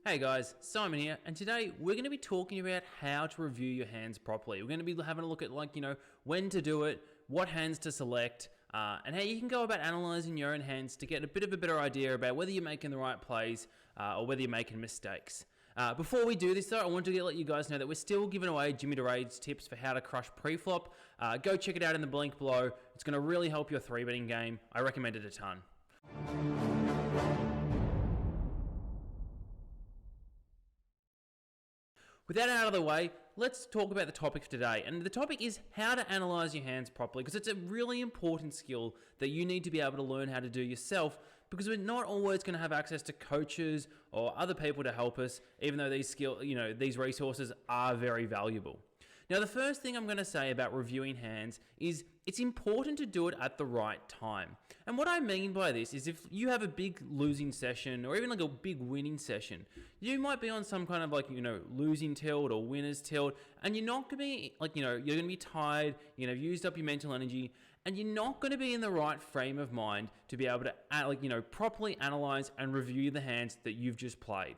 Hey guys, Simon here, and today we're going to be talking about how to review your hands properly. We're going to be having a look at when to do it, what hands to select, and how you can go about analyzing your own hands to get a bit of a better idea about whether you're making the right plays or whether you're making mistakes. Before we do this though, I want to let you guys know that we're still giving away Jimmy Duraide's tips for how to crush preflop. Go check it out in the link below. It's going to really help your 3-betting game. I recommend it a ton. With that out of the way, let's talk about the topic for today. And the topic is how to analyze your hands properly, because it's a really important skill that you need to be able to learn how to do yourself, because we're not always going to have access to coaches or other people to help us, even though these resources are very valuable. Now, the first thing I'm going to say about reviewing hands is it's important to do it at the right time. And what I mean by this is if you have a big losing session or even like a big winning session, you might be on some kind of losing tilt or winner's tilt, and you're not going to be you're going to be tired, you've used up your mental energy, and you're not going to be in the right frame of mind to be able to properly analyze and review the hands that you've just played.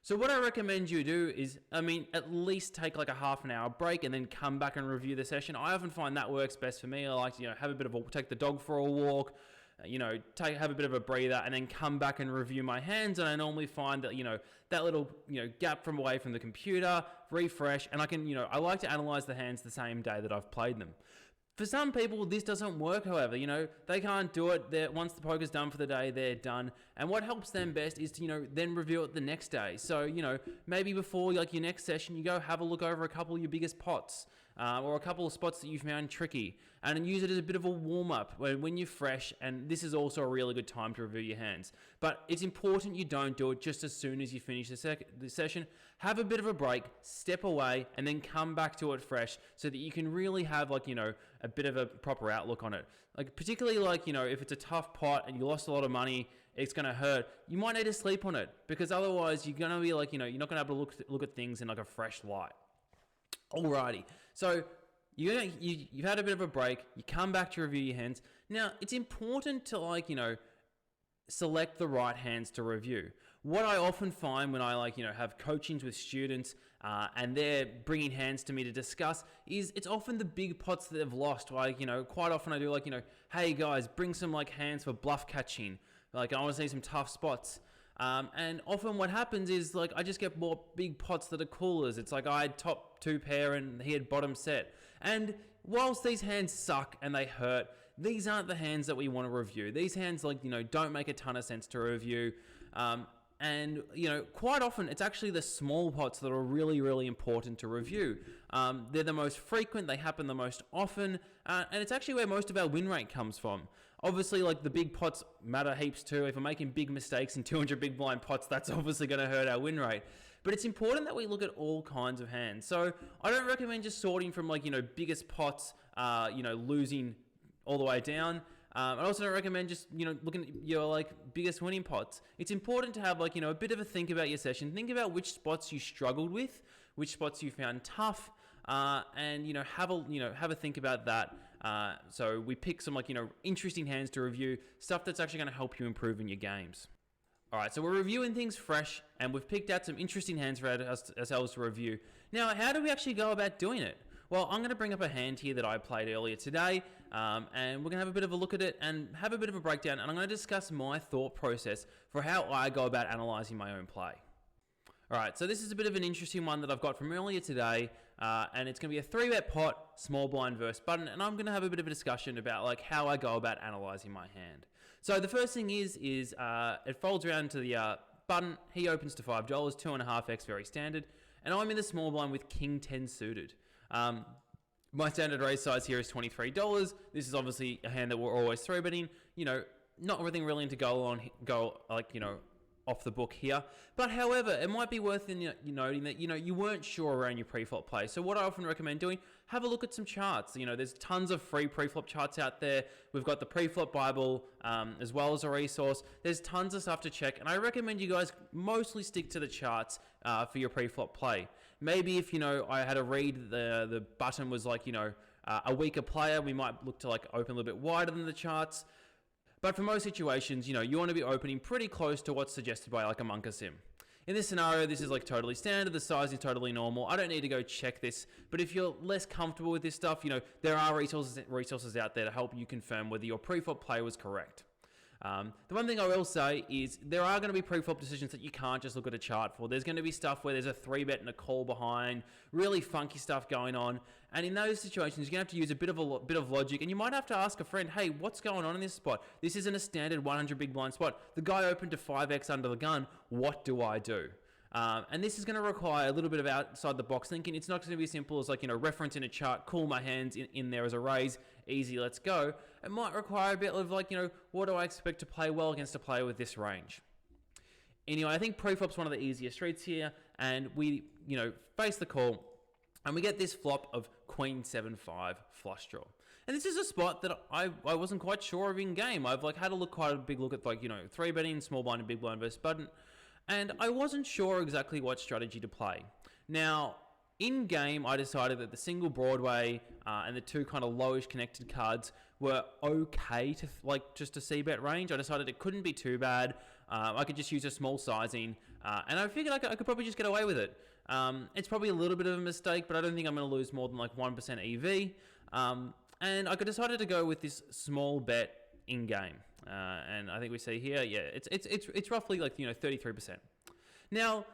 So what I recommend you do is, at least take like a half an hour break and then come back and review the session. I often find that works best for me. I like to, have a bit of take the dog for a walk, have a bit of a breather and then come back and review my hands. And I normally find that, that little, gap from away from the computer, refresh, and I like to analyze the hands the same day that I've played them. For some people, this doesn't work, however, they can't do it. Once the poker's done for the day, they're done. And what helps them best is to, then review it the next day. So, maybe before your next session, you go have a look over a couple of your biggest pots or a couple of spots that you found tricky, and then use it as a bit of a warm-up when you're fresh. And this is also a really good time to review your hands. But it's important you don't do it just as soon as you finish the session. Have a bit of a break, step away, and then come back to it fresh so that you can really have a bit of a proper outlook on it. Particularly if it's a tough pot and you lost a lot of money, it's going to hurt. You might need to sleep on it, because otherwise you're going to be you're not going to be able to look at things in a fresh light. Alrighty, so you've had a bit of a break, you come back to review your hands. Now, it's important to select the right hands to review. What I often find when I have coachings with students and they're bringing hands to me to discuss is it's often the big pots that they've lost. Quite often I do hey guys, bring some hands for bluff catching. I want to see some tough spots. And often what happens is I just get more big pots that are coolers. It's I had top 2 pair and he had bottom set. And whilst these hands suck and they hurt, these aren't the hands that we want to review. These hands don't make a ton of sense to review. And quite often it's actually the small pots that are really, really important to review. They're the most frequent, they happen the most often, and it's actually where most of our win rate comes from. Obviously, the big pots matter heaps too. If we're making big mistakes in 200 big blind pots, that's obviously going to hurt our win rate. But it's important that we look at all kinds of hands. So I don't recommend just sorting from biggest pots, losing all the way down. I also don't recommend just, looking at your biggest winning pots. It's important to have a bit of a think about your session. Think about which spots you struggled with, which spots you found tough, and have a think about that. So we pick some interesting hands to review, stuff that's actually going to help you improve in your games. All right, so we're reviewing things fresh, and we've picked out some interesting hands for ourselves to review. Now, how do we actually go about doing it? Well, I'm going to bring up a hand here that I played earlier today, and we're going to have a bit of a look at it and have a bit of a breakdown, and I'm going to discuss my thought process for how I go about analyzing my own play. All right, so this is a bit of an interesting one that I've got from earlier today, and it's going to be a 3-bet pot, small blind versus button, and I'm going to have a bit of a discussion about how I go about analyzing my hand. So the first thing is it folds around to the button. He opens to $5, 2.5x, very standard, and I'm in the small blind with King 10 suited. My standard raise size here is $23. This is obviously a hand that we're always 3-betting. Not everything really to go off the book here. But however, it might be worth noting that you weren't sure around your preflop play. So what I often recommend doing, have a look at some charts. There's tons of free preflop charts out there. We've got the Preflop Bible as well as a resource. There's tons of stuff to check, and I recommend you guys mostly stick to the charts for your preflop play. Maybe if I had a read the button was a weaker player, we might look to open a little bit wider than the charts. But for most situations, you want to be opening pretty close to what's suggested by a Monka sim. In this scenario, this is like totally standard. The size is totally normal. I don't need to go check this. But if you're less comfortable with this stuff, there are resources out there to help you confirm whether your pre-flop play was correct. The one thing I will say is there are going to be pre-flop decisions that you can't just look at a chart for. There's going to be stuff where there's a 3-bet and a call behind, really funky stuff going on. And in those situations, you're going to have to use a bit of logic, and you might have to ask a friend, hey, what's going on in this spot? This isn't a standard 100 big blind spot. The guy opened to 5x under the gun. What do I do? And this is going to require a little bit of outside the box thinking. It's not going to be as simple as reference in a chart, cool my hands in there as a raise, easy, let's go. It might require a bit of what do I expect to play well against a player with this range? Anyway, I think pre-flop's one of the easier streets here, and we, face the call, and we get this flop of Queen 7-5 flush draw. And this is a spot that I wasn't quite sure of in game. I've had quite a big look at 3 betting, small blind and big blind versus button. And I wasn't sure exactly what strategy to play. Now, in game, I decided that the single Broadway and the 2 kind of lowish connected cards were okay to just a C-bet range. I decided it couldn't be too bad. I could just use a small sizing, and I figured I could probably just get away with it. It's probably a little bit of a mistake, but I don't think I'm going to lose more than 1% EV. And I decided to go with this small bet in game. And I think we see here, yeah, it's roughly 33%. Now,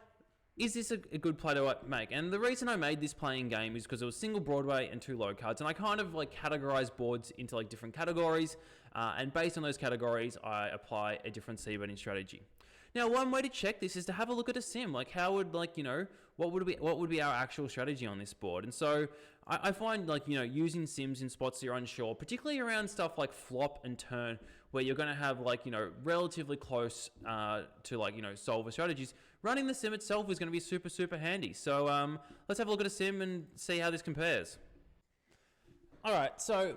is this a good play to make? And the reason I made this play in game is because it was single Broadway and 2 low cards, and I kind of categorize boards into different categories, and based on those categories, I apply a different c-betting strategy. Now, one way to check this is to have a look at a sim. How would what would be our actual strategy on this board? And so I find using sims in spots you're unsure, particularly around stuff like flop and turn, where you're going to have relatively close to solver strategies. Running the sim itself is going to be super, super handy. So let's have a look at a sim and see how this compares. All right, so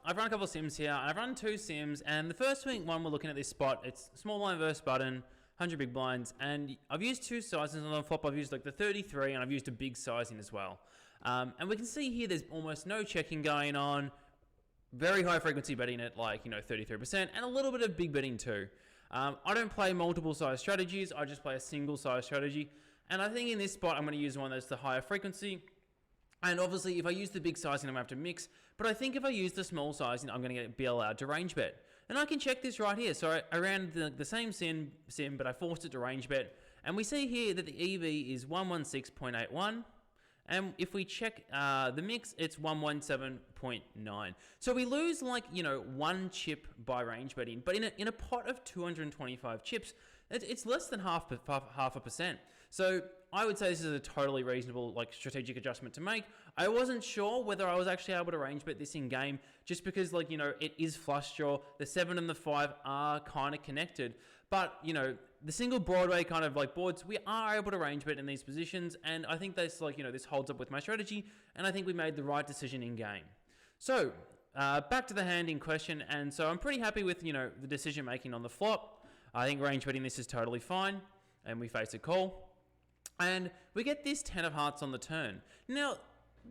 I've run a couple of sims here. I've run 2 sims, and the first one we're looking at this spot, it's small blind versus button, 100 big blinds, and I've used 2 sizes on the flop. I've used the 33, and I've used a big sizing as well. And we can see here there's almost no checking going on, very high frequency betting at 33%, and a little bit of big betting too. I don't play multiple size strategies, I just play a single size strategy, and I think in this spot I'm going to use one that's the higher frequency. And obviously if I use the big sizing I'm going to have to mix, but I think if I use the small sizing I'm going to be allowed to range bet. And I can check this right here. So I ran the same sim, but I forced it to range bet, and we see here that the EV is 116.81. And if we check the mix, it's 117.9. So we lose 1 chip by range betting, but in a pot of 225 chips, it's less than half a percent. So I would say this is a totally reasonable strategic adjustment to make. I wasn't sure whether I was actually able to range bet this in game, just because it is flush draw. The 7 and the 5 are kind of connected, but the single Broadway kind of boards, we are able to range bet in these positions, and I think this this holds up with my strategy, and I think we made the right decision in game. So back to the hand in question, and so I'm pretty happy with the decision making on the flop. I think range betting this is totally fine, and we face a call, and we get this 10 of hearts on the turn. Now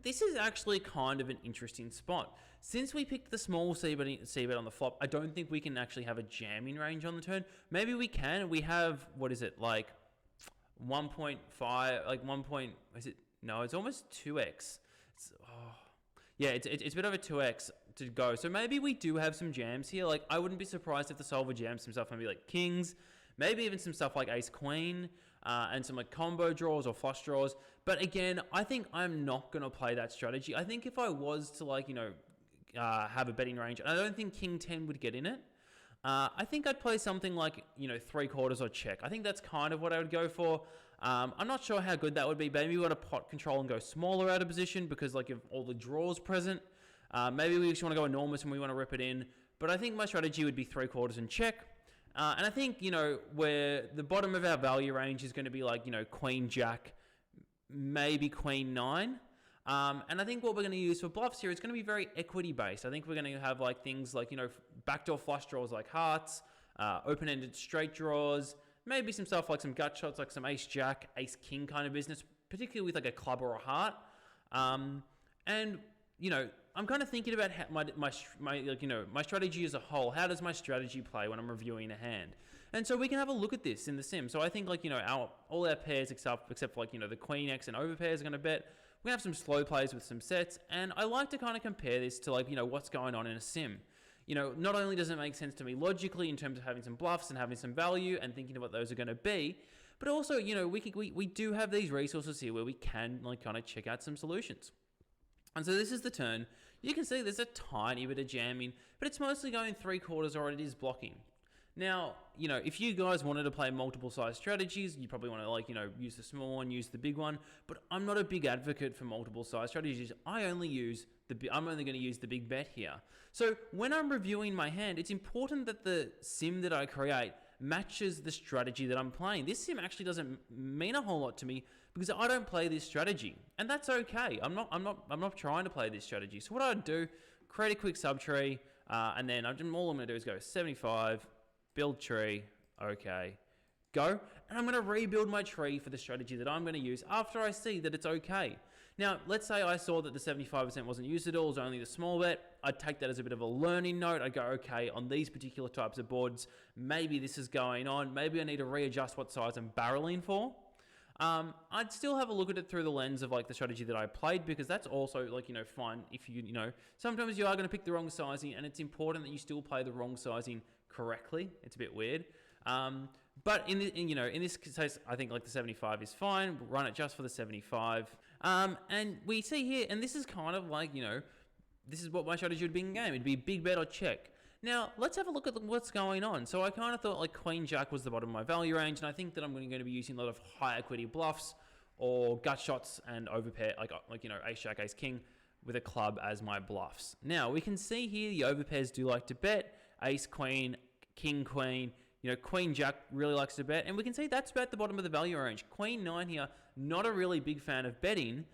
this is actually kind of an interesting spot. Since we picked the small c-bet on the flop, I don't think we can actually have a jamming range on the turn. Maybe we can. We have, 1.5, no, it's almost 2x. It's a bit over 2x to go. So maybe we do have some jams here. I wouldn't be surprised if the solver jams some stuff, maybe kings, maybe even some stuff like ace queen, and some combo draws or flush draws. But again, I think I'm not going to play that strategy. I think if I was to have a betting range, and I don't think king 10 would get in it, I think I'd play something 3/4 or check. I think that's kind of what I would go for. I'm not sure how good that would be. Maybe we want to pot control and go smaller out of position because of all the draws present. Maybe we just want to go enormous and we want to rip it in. But I think my strategy would be 3/4 and check. And I think, where the bottom of our value range is going to be queen jack, maybe queen 9. And I think what we're going to use for bluffs here is going to be very equity based. I think we're going to have things backdoor flush draws like hearts, open-ended straight draws, maybe some stuff like some gut shots, some ace jack, ace king kind of business, particularly with a club or a heart. And I'm kind of thinking about how my strategy as a whole. How does my strategy play when I'm reviewing a hand? And so we can have a look at this in the sim. So I think like, all our pairs except for like, the queen X and over pairs are going to bet. We're going to have some slow plays with some sets. And I like to kind of compare this to like, what's going on in a sim. Not only does it make sense to me logically in terms of having some bluffs and having some value and thinking of what those are going to be, but also, we do have these resources here where we can like kind of check out some solutions. And so this is the turn. You can see there's a tiny bit of jamming, but it's mostly going 3/4 or it is blocking. Now, if you guys wanted to play multiple size strategies, you probably want to like, use the small one, use the big one, but I'm not a big advocate for multiple size strategies. I'm only going to use the big bet here. So when I'm reviewing my hand, it's important that the sim that I create matches the strategy that I'm playing. This sim actually doesn't mean a whole lot to me because I don't play this strategy, and that's okay. I'm not trying to play this strategy. So what I'd do, create a quick subtree, and then all I'm going to do is go 75, build tree, okay, go, and I'm going to rebuild my tree for the strategy that I'm going to use after I see that it's okay. Now, let's say I saw that the 75% wasn't used at all, it was only the small bet. I'd take that as a bit of a learning note. I'd go, okay, on these particular types of boards, maybe this is going on. Maybe I need to readjust what size I'm barreling for. I'd still have a look at it through the lens of like the strategy that I played, because that's also like, fine if sometimes you are going to pick the wrong sizing, and it's important that you still play the wrong sizing correctly. It's a bit weird. But in this case, I think like the 75 is fine. We'll run it just for the 75. And we see here, and this is kind of like, this is what my strategy would be in game. It'd be big bet or check. Now, let's have a look at what's going on. So I kind of thought like Queen Jack was the bottom of my value range, and I think that I'm going to be using a lot of high equity bluffs or gut shots and overpair, like Ace Jack, Ace King with a club as my bluffs. Now, we can see here the overpairs do like to bet. Ace Queen, King Queen, Queen Jack really likes to bet, and we can see that's about the bottom of the value range. Queen 9 here, not a really big fan of betting,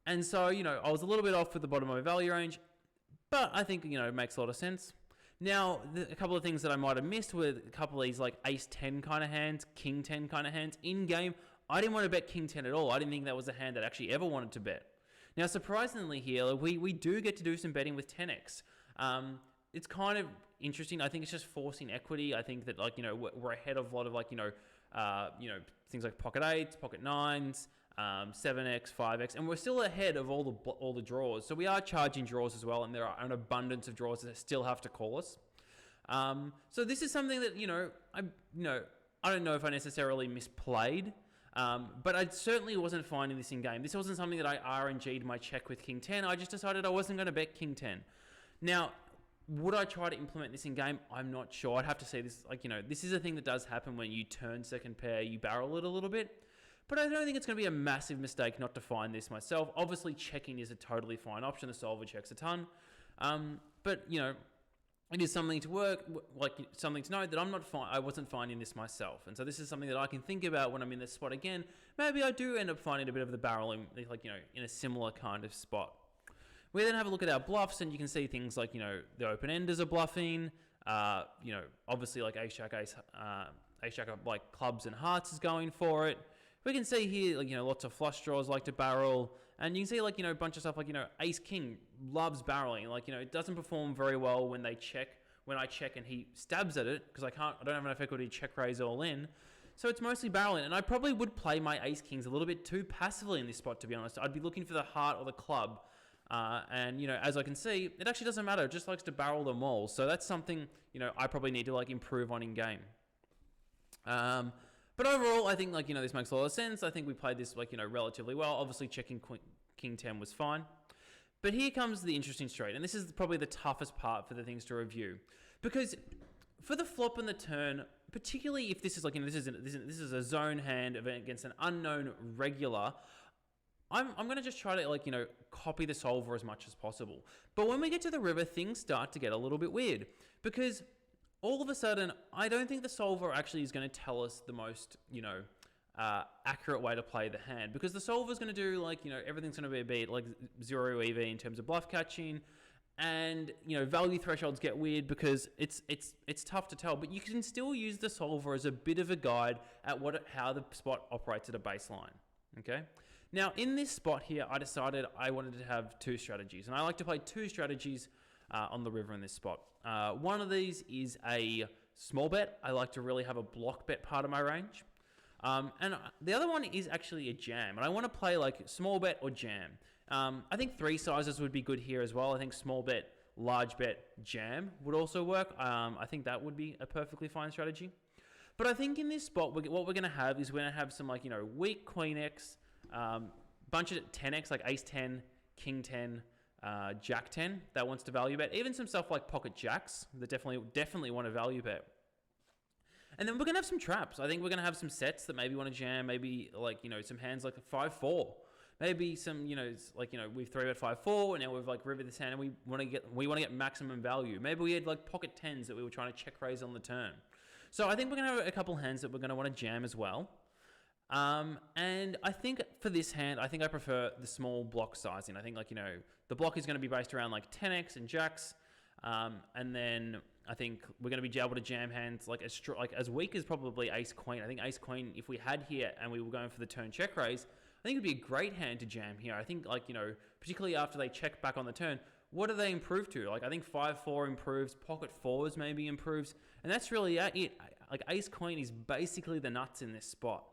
and so, I was a little bit off with the bottom of my value range, but I think, it makes a lot of sense. Now, a couple of things that I might have missed were a couple of these like Ace 10 kind of hands, King 10 kind of hands. In game, I didn't want to bet King 10 at all. I didn't think that was a hand that I actually ever wanted to bet. Now, surprisingly here, we do get to do some betting with 10x. It's kind of interesting. I think it's just forcing equity. I think that like, we're ahead of a lot of like, things like pocket 8s, pocket 9s, 7x, 5x, and we're still ahead of all the draws. So we are charging draws as well, and there are an abundance of draws that still have to call us. So this is something that, I don't know if I necessarily misplayed, but I certainly wasn't finding this in game. This wasn't something that I RNG'd my check with King 10. I just decided I wasn't going to bet King 10. Now, would I try to implement this in game? I'm not sure. I'd have to say this, this is a thing that does happen when you turn second pair, you barrel it a little bit. But I don't think it's going to be a massive mistake not to find this myself. Obviously, checking is a totally fine option. The solver checks a ton. But, it is something to something to note that I wasn't finding this myself. And so this is something that I can think about when I'm in this spot again. Maybe I do end up finding a bit of the barreling, in a similar kind of spot. We then have a look at our bluffs, and you can see things like, the open-enders are bluffing. Obviously, like Ace Jack, like clubs and hearts is going for it. We can see here, lots of flush draws like to barrel. And you can see, a bunch of stuff like, Ace King loves barreling. It doesn't perform very well when I check and he stabs at it, because I don't have enough equity to check raise all in. So it's mostly barreling. And I probably would play my Ace Kings a little bit too passively in this spot, to be honest. I'd be looking for the heart or the club. And, as I can see, it actually doesn't matter. It just likes to barrel them all. So that's something, I probably need to, improve on in game. But overall, I think, this makes a lot of sense. I think we played this, relatively well. Obviously, checking King 10 was fine. But here comes the interesting straight. And this is probably the toughest part for the things to review. Because for the flop and the turn, particularly if this is, this is a zone hand against an unknown regular, I'm going to just try to, copy the solver as much as possible. But when we get to the river, things start to get a little bit weird. Because all of a sudden, I don't think the solver actually is going to tell us the most, accurate way to play the hand. Because the solver is going to do, everything's going to be a bit like 0 EV in terms of bluff catching. And, value thresholds get weird because it's tough to tell. But you can still use the solver as a bit of a guide at how the spot operates at a baseline. Okay? Now, in this spot here, I decided I wanted to have two strategies. And I like to play two strategies on the river in this spot. One of these is a small bet. I like to really have a block bet part of my range. And the other one is actually a jam. And I want to play like small bet or jam. I think 3 sizes would be good here as well. I think small bet, large bet, jam would also work. I think that would be a perfectly fine strategy. But I think in this spot, what we're going to have is we're going to have some like, weak queen X, bunch of 10X like ace 10, king 10, jack 10 that wants to value bet. Even some stuff like pocket jacks that definitely want to value bet. And then we're going to have some traps. I think we're going to have some sets that maybe want to jam, maybe like, some hands like 5-4. Maybe some, we've 3-bet 5-4 and now we've like river this hand and we want to get maximum value. Maybe we had like pocket 10s that we were trying to check raise on the turn. So I think we're going to have a couple hands that we're going to want to jam as well. And I think for this hand, I think I prefer the small block sizing. I think the block is going to be based around like 10X and jacks. And then I think we're going to be able to jam hands like as weak as probably ace queen. I think ace queen, if we had here and we were going for the turn check raise, I think it'd be a great hand to jam here. I think particularly after they check back on the turn, what do they improve to? Like I think 5-4 improves, pocket 4s maybe improves, and that's really it. Like ace queen is basically the nuts in this spot.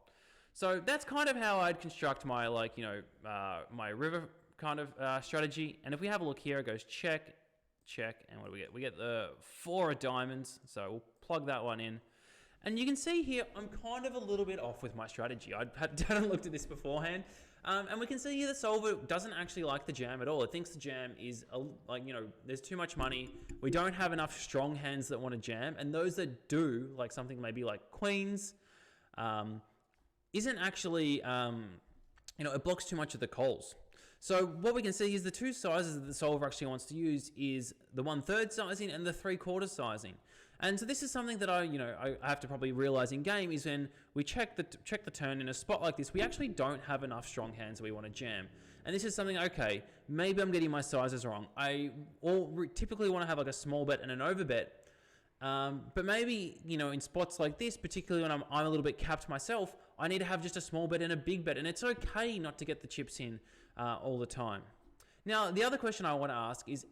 So that's kind of how I'd construct my my river kind of strategy. And if we have a look here, it goes check, check, and what do we get? We get the 4 of diamonds. So we'll plug that one in. And you can see here, I'm kind of a little bit off with my strategy. I hadn't looked at this beforehand. And we can see here the solver doesn't actually like the jam at all. It thinks the jam is, there's too much money. We don't have enough strong hands that want to jam. And those that do, like something maybe like queens, isn't actually, it blocks too much of the calls. So what we can see is the 2 sizes that the solver actually wants to use is the 1/3 sizing and the 3/4 sizing. And so this is something that I have to probably realize in game is when we check the turn in a spot like this, we actually don't have enough strong hands that we want to jam. And this is something, okay, maybe I'm getting my sizes wrong. I typically want to have like a small bet and an over bet. But maybe, in spots like this, particularly when I'm a little bit capped myself, I need to have just a small bet and a big bet. And it's okay not to get the chips in all the time. Now, the other question I want to ask is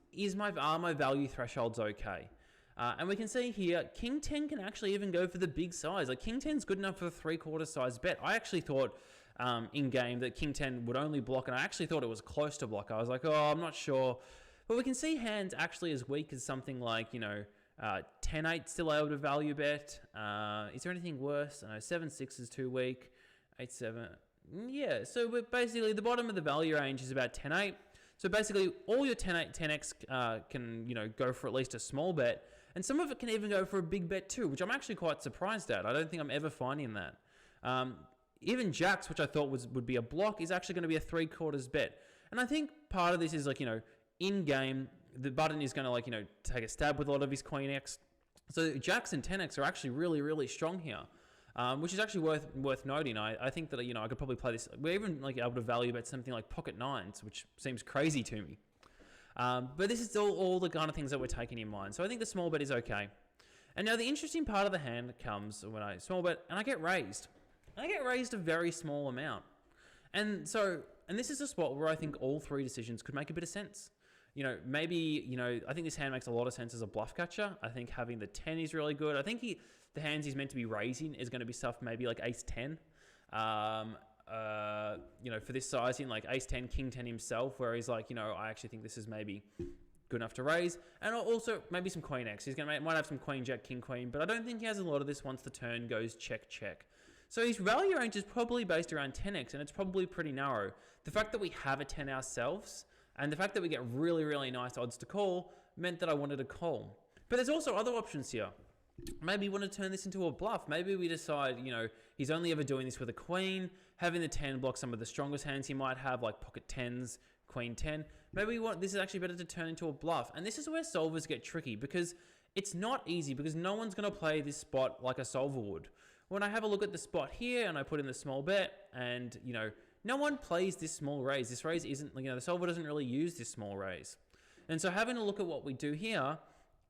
are my value thresholds okay? And we can see here, King 10 can actually even go for the big size. Like King 10 is good enough for a 3/4 size bet. I actually thought in game that King 10 would only block, and I actually thought it was close to block. I was like, oh, I'm not sure. But we can see hands actually as weak as something like, 10-8 still able to value bet. Is there anything worse? I know 7-6 is too weak. 8-7. Yeah, so we're basically the bottom of the value range is about 10-8. So basically all your 10x can, go for at least a small bet. And some of it can even go for a big bet too, which I'm actually quite surprised at. I don't think I'm ever finding that. Even jacks, which I thought would be a block, is actually going to be a 3/4 bet. And I think part of this is in game, the button is going to take a stab with a lot of his queen X. So jacks and 10x are actually really, really strong here, which is actually worth noting. I think that I could probably play this. We're even able to value bet something like pocket 9s, which seems crazy to me. But this is all the kind of things that we're taking in mind. So I think the small bet is okay. And now the interesting part of the hand comes when I small bet and I get raised. And I get raised a very small amount. And this is a spot where I think all 3 decisions could make a bit of sense. Maybe, I think this hand makes a lot of sense as a bluff catcher. I think having the 10 is really good. I think the hands he's meant to be raising is going to be stuff maybe like ace 10. For this sizing, like ace 10, king 10 himself, where he's like, I actually think this is maybe good enough to raise. And also maybe some queen X. He's might have some queen, jack, king, queen, but I don't think he has a lot of this once the turn goes check, check. So his value range is probably based around 10x, and it's probably pretty narrow. The fact that we have a 10 ourselves, and the fact that we get really, really nice odds to call, meant that I wanted to call. But there's also other options here. Maybe we want to turn this into a bluff. Maybe we decide, he's only ever doing this with a queen, having the 10 block some of the strongest hands he might have, like pocket 10s, queen 10. Maybe this is actually better to turn into a bluff. And this is where solvers get tricky, because it's not easy, because no one's going to play this spot like a solver would. When I have a look at the spot here and I put in the small bet and, no one plays this small raise. This raise isn't, the solver doesn't really use this small raise. And so having a look at what we do here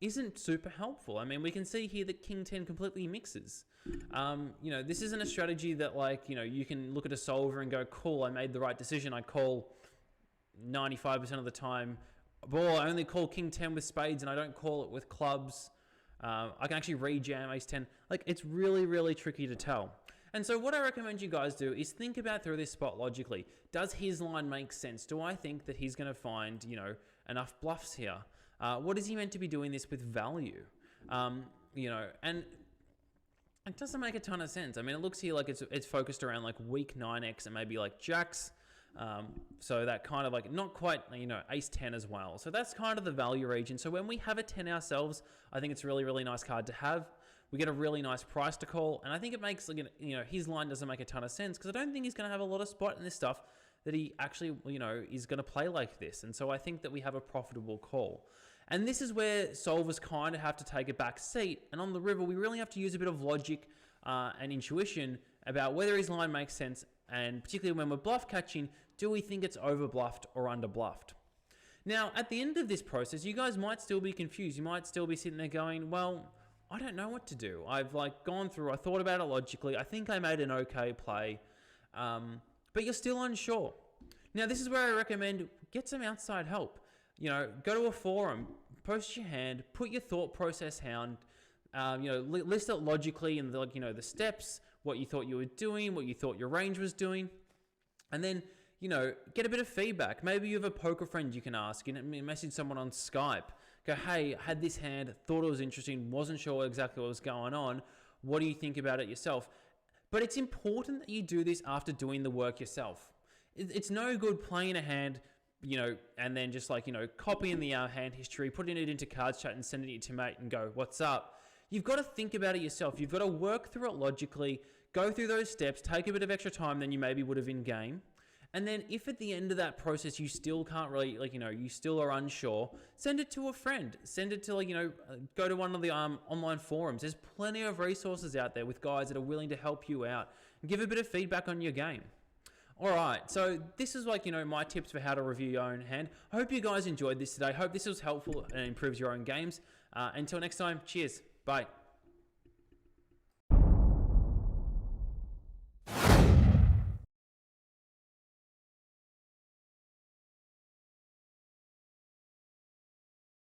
isn't super helpful. I mean, we can see here that king 10 completely mixes. This isn't a strategy that you can look at a solver and go, cool, I made the right decision. I call 95% of the time. Well, I only call king 10 with spades and I don't call it with clubs. I can actually re-jam ace 10. Like, it's really, really tricky to tell. And so what I recommend you guys do is think about through this spot logically. Does his line make sense? Do I think that he's going to find, enough bluffs here? What is he meant to be doing this with value? And it doesn't make a ton of sense. I mean, it looks here like it's focused around like weak 9x and maybe like jacks. So that kind of like, not quite, ace 10 as well. So that's kind of the value region. So when we have a 10 ourselves, I think it's a really, really nice card to have. We get a really nice price to call. And I think it makes, his line doesn't make a ton of sense because I don't think he's going to have a lot of spot in this stuff that he actually, is going to play like this. And so I think that we have a profitable call. And this is where solvers kind of have to take a back seat. And on the river, we really have to use a bit of logic and intuition about whether his line makes sense. And particularly when we're bluff catching, do we think it's over bluffed or under bluffed? Now, at the end of this process, you guys might still be confused. You might still be sitting there going, well, I don't know what to do. I've gone through, I thought about it logically. I think I made an okay play, but you're still unsure. Now, this is where I recommend get some outside help. Go to a forum, post your hand, put your thought process down, list it logically and the steps, what you thought you were doing, what you thought your range was doing, and then, get a bit of feedback. Maybe you have a poker friend you can ask, message someone on Skype. Go, hey, I had this hand, thought it was interesting, wasn't sure exactly what was going on. What do you think about it yourself? But it's important that you do this after doing the work yourself. It's no good playing a hand, and then just copying the hand history, putting it into cards chat and sending it to your mate and go, what's up? You've got to think about it yourself. You've got to work through it logically, go through those steps, take a bit of extra time than you maybe would have in game. And then if at the end of that process you still can't really, you still are unsure, send it to a friend. Send it to, go to one of the online forums. There's plenty of resources out there with guys that are willing to help you out and give a bit of feedback on your game. All right, so this is my tips for how to review your own hand. I hope you guys enjoyed this today. I hope this was helpful and improves your own games. Until next time, cheers. Bye.